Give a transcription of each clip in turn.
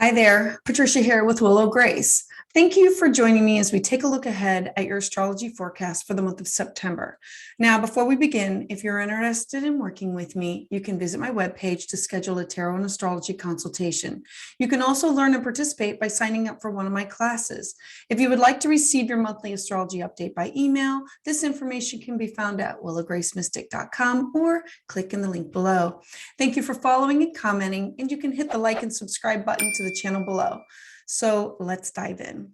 Hi there, Patricia here with Willow Grace. Thank you for joining me as we take a look ahead at your astrology forecast for the month of September. Now, before we begin, if you're interested in working with me, you can visit my webpage to schedule a tarot and astrology consultation. You can also learn and participate by signing up for one of my classes. If you would like to receive your monthly astrology update by email, this information can be found at willowgracemystic.com or click in the link below. Thank you for following and commenting, and you can hit the like and subscribe button to the channel below. So let's dive in.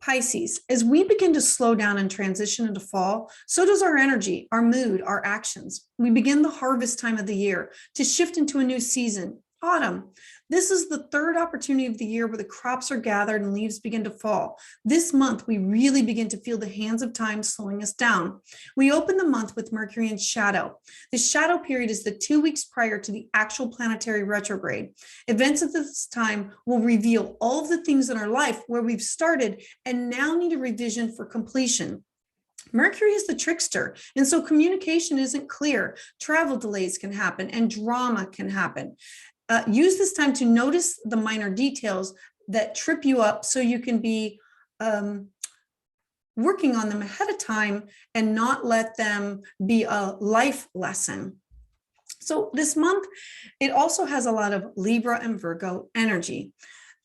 Pisces, as we begin to slow down and transition into fall, so does our energy, our mood, our actions. We begin the harvest time of the year to shift into a new season, autumn. This is the third opportunity of the year where the crops are gathered and leaves begin to fall. This month, we really begin to feel the hands of time slowing us down. We open the month with Mercury in shadow. The shadow period is the 2 weeks prior to the actual planetary retrograde. Events at this time will reveal all of the things in our life where we've started and now need a revision for completion. Mercury is the trickster, and so communication isn't clear. Travel delays can happen and drama can happen. Use this time to notice the minor details that trip you up so you can be working on them ahead of time and not let them be a life lesson. So this month, it also has a lot of Libra and Virgo energy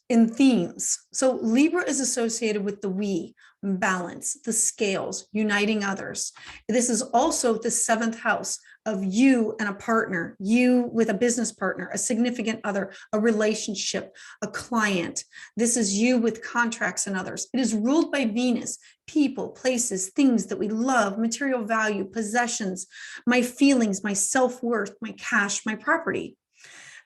in themes. So Libra is associated with the we, balance, the scales, uniting others. This is also the seventh house of you and a partner, you with a business partner, a significant other, a relationship, a client. This is you with contracts and others. It is ruled by Venus, people, places, things that we love, material value, possessions, my feelings, my self-worth, my cash, my property.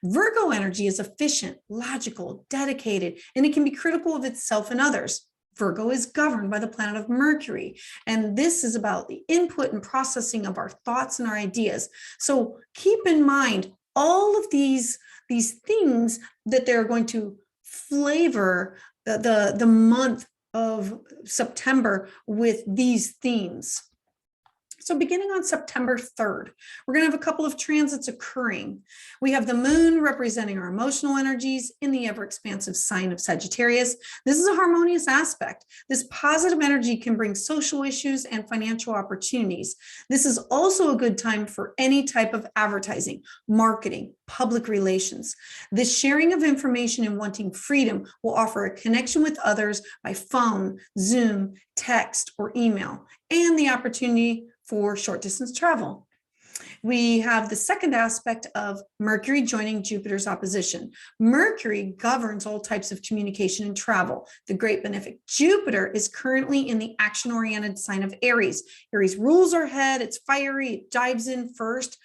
Virgo energy is efficient, logical, dedicated, and it can be critical of itself and others. Virgo is governed by the planet of Mercury, and this is about the input and processing of our thoughts and our ideas. So keep in mind all of these things that they're going to flavor the month of September with these themes. So beginning on September 3rd, we're going to have a couple of transits occurring. We have the moon representing our emotional energies in the ever-expansive sign of Sagittarius. This is a harmonious aspect. This positive energy can bring social issues and financial opportunities. This is also a good time for any type of advertising, marketing, public relations. This sharing of information and wanting freedom will offer a connection with others by phone, Zoom, text, or email, and the opportunity for short distance travel. We have the second aspect of Mercury joining Jupiter's opposition. Mercury governs all types of communication and travel. The great benefic Jupiter is currently in the action-oriented sign of Aries. Aries rules our head, it's fiery, it dives in first.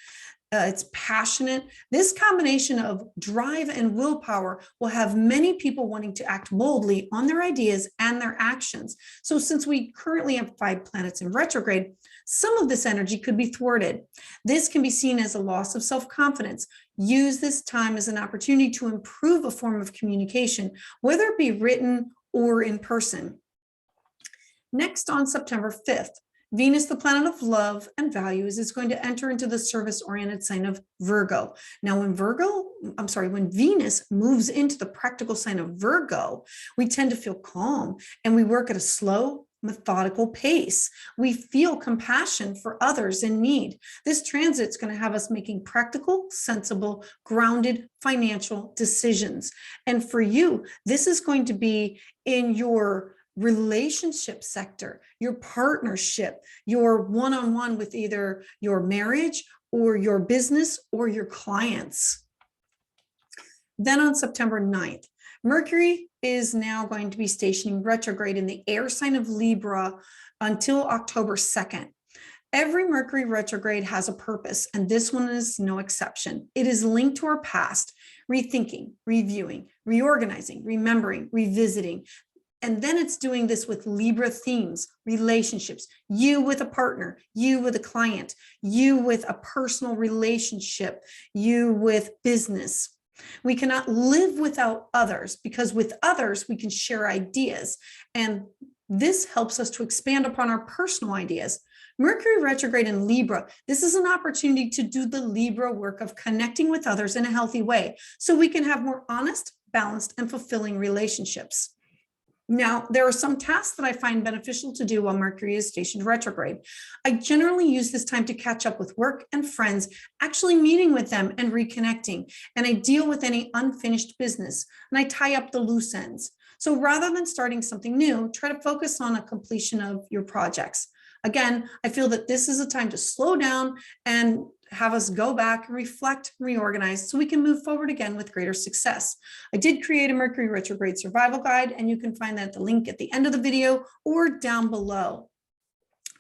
It's passionate. This combination of drive and willpower will have many people wanting to act boldly on their ideas and their actions. So since we currently have 5 planets in retrograde, some of this energy could be thwarted. This can be seen as a loss of self-confidence. Use this time as an opportunity to improve a form of communication, whether it be written or in person. Next, on September 5th, Venus, the planet of love and values, is going to enter into the service-oriented sign of Virgo. Now, when Venus moves into the practical sign of Virgo, we tend to feel calm and we work at a slow, methodical pace. We feel compassion for others in need. This transit is going to have us making practical, sensible, grounded financial decisions. And for you, this is going to be in your relationship sector, your partnership, your one-on-one with either your marriage or your business or your clients. Then on September 9th, Mercury is now going to be stationing retrograde in the air sign of Libra until October 2nd. Every Mercury retrograde has a purpose, and this one is no exception. It is linked to our past, rethinking, reviewing, reorganizing, remembering, revisiting. And then it's doing this with Libra themes, relationships, you with a partner, you with a client, you with a personal relationship, you with business. We cannot live without others because with others, we can share ideas. And this helps us to expand upon our personal ideas. Mercury retrograde in Libra, this is an opportunity to do the Libra work of connecting with others in a healthy way so we can have more honest, balanced, and fulfilling relationships. Now, there are some tasks that I find beneficial to do while Mercury is stationed retrograde. I generally use this time to catch up with work and friends, actually meeting with them and reconnecting. And I deal with any unfinished business and I tie up the loose ends. So rather than starting something new, try to focus on a completion of your projects. Again, I feel that this is a time to slow down and have us go back and reflect, reorganize, so we can move forward again with greater success. I did create a Mercury retrograde survival guide, and you can find that at the link at the end of the video or down below.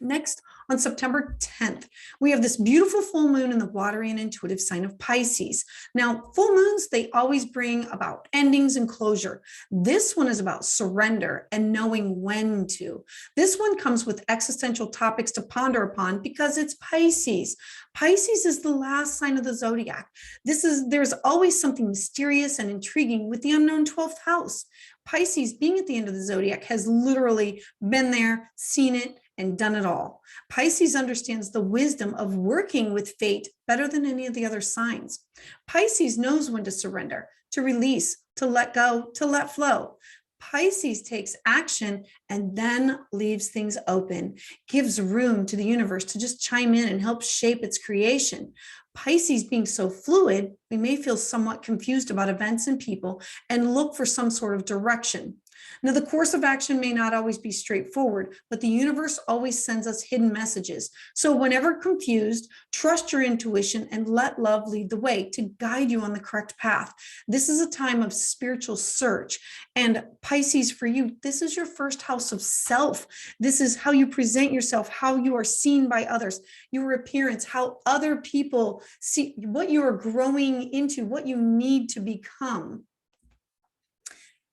Next, on September 10th, we have this beautiful full moon in the watery and intuitive sign of Pisces. Now, full moons, they always bring about endings and closure. This one is about surrender and knowing when to. This one comes with existential topics to ponder upon because it's Pisces. Pisces is the last sign of the zodiac. There's always something mysterious and intriguing with the unknown 12th house. Pisces, being at the end of the zodiac, has literally been there, seen it, and done it all. Pisces understands the wisdom of working with fate better than any of the other signs. Pisces knows when to surrender, to release, to let go, to let flow. Pisces takes action and then leaves things open, gives room to the universe to just chime in and help shape its creation. Pisces being so fluid, we may feel somewhat confused about events and people and look for some sort of direction. Now, the course of action may not always be straightforward, but the universe always sends us hidden messages. So whenever confused, trust your intuition and let love lead the way to guide you on the correct path. This is a time of spiritual search. And Pisces, for you, this is your first house of self. This is how you present yourself, how you are seen by others, your appearance, how other people see what you are growing into, what you need to become.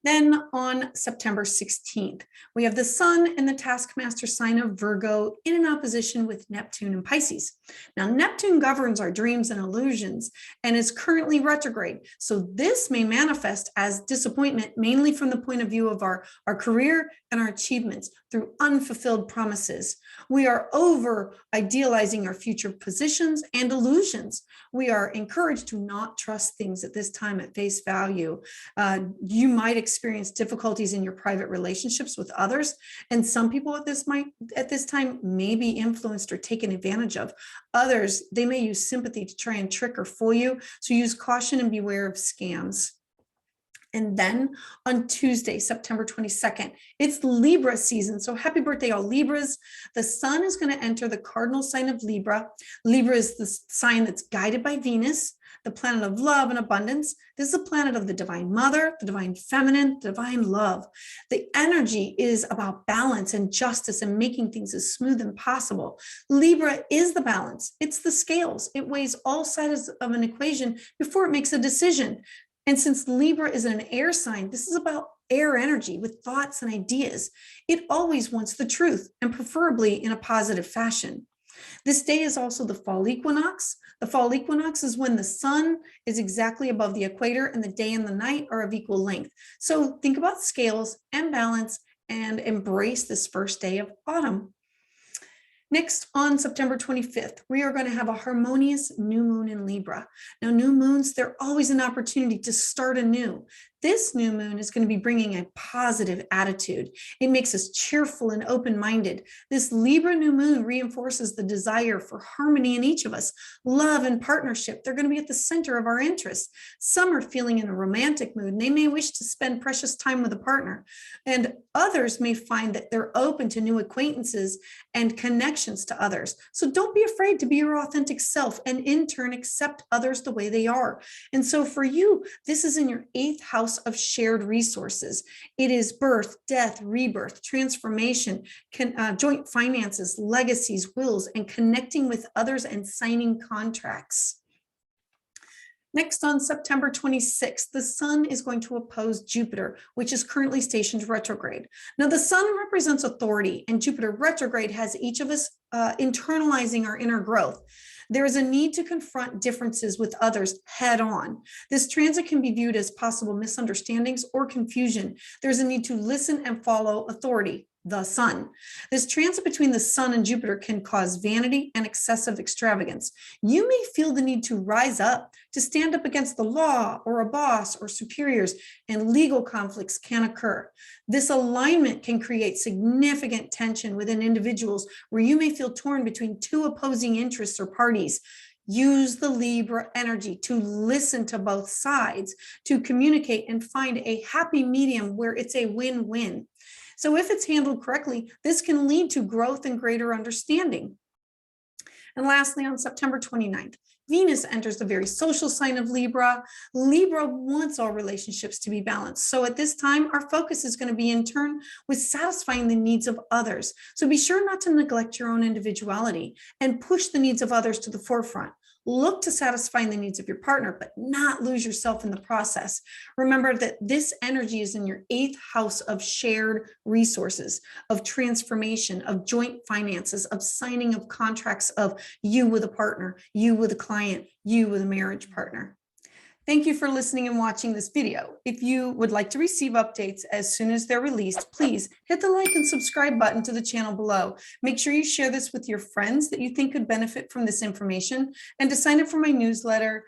Then on September 16th, we have the sun in the taskmaster sign of Virgo in an opposition with Neptune and Pisces. Now, Neptune governs our dreams and illusions and is currently retrograde. So this may manifest as disappointment, mainly from the point of view of our career and our achievements through unfulfilled promises. We are over idealizing our future positions and illusions. We are encouraged to not trust things at this time at face value. You might experience difficulties in your private relationships with others, and some people at this time may be influenced or taken advantage of. Others, they may use sympathy to try and trick or fool you, so use caution and beware of scams. And then on Tuesday, September 22nd, it's Libra season. So happy birthday, all Libras. The sun is going to enter the cardinal sign of Libra. Libra is the sign that's guided by Venus, the planet of love and abundance. This is a planet of the divine mother, the divine feminine, the divine love. The energy is about balance and justice and making things as smooth as possible. Libra is the balance. It's the scales. It weighs all sides of an equation before it makes a decision. And since Libra is an air sign, this is about air energy with thoughts and ideas. It always wants the truth, and preferably in a positive fashion. This day is also the fall equinox. The fall equinox is when the sun is exactly above the equator and the day and the night are of equal length. So think about scales and balance and embrace this first day of autumn. Next, on September 25th, we are going to have a harmonious new moon in Libra. Now, new moons, they're always an opportunity to start anew. This new moon is going to be bringing a positive attitude. It makes us cheerful and open-minded. This Libra new moon reinforces the desire for harmony in each of us. Love and partnership, they're going to be at the center of our interests. Some are feeling in a romantic mood, and they may wish to spend precious time with a partner. And others may find that they're open to new acquaintances and connections to others. So don't be afraid to be your authentic self and in turn accept others the way they are. And so for you, this is in your 8th house of shared resources. It is birth, death, rebirth, transformation, joint finances, legacies, wills, and connecting with others and signing contracts. Next, on September 26th, the sun is going to oppose Jupiter, which is currently stationed retrograde. Now, the sun represents authority, and Jupiter retrograde has each of us internalizing our inner growth. There is a need to confront differences with others head on. This transit can be viewed as possible misunderstandings or confusion. There's a need to listen and follow authority. the sun. This transit between the sun and Jupiter can cause vanity and excessive extravagance. You may feel the need to rise up, to stand up against the law or a boss or superiors, and legal conflicts can occur. This alignment can create significant tension within individuals where you may feel torn between two opposing interests or parties. Use the Libra energy to listen to both sides, to communicate and find a happy medium where it's a win-win. So if it's handled correctly, this can lead to growth and greater understanding. And lastly, on September 29th, Venus enters the very social sign of Libra. Libra wants all relationships to be balanced. So at this time, our focus is going to be in turn with satisfying the needs of others. So be sure not to neglect your own individuality and push the needs of others to the forefront. Look to satisfying the needs of your partner, but not lose yourself in the process. Remember that this energy is in your 8th house of shared resources, of transformation, of joint finances, of signing of contracts, of you with a partner, you with a client, you with a marriage partner. Thank you for listening and watching this video. If you would like to receive updates as soon as they're released, please hit the like and subscribe button to the channel below. Make sure you share this with your friends that you think could benefit from this information. And to sign up for my newsletter,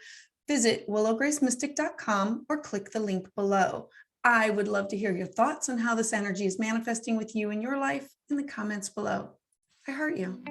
visit willowgracemystic.com or click the link below. I would love to hear your thoughts on how this energy is manifesting with you in your life in the comments below. I heart you.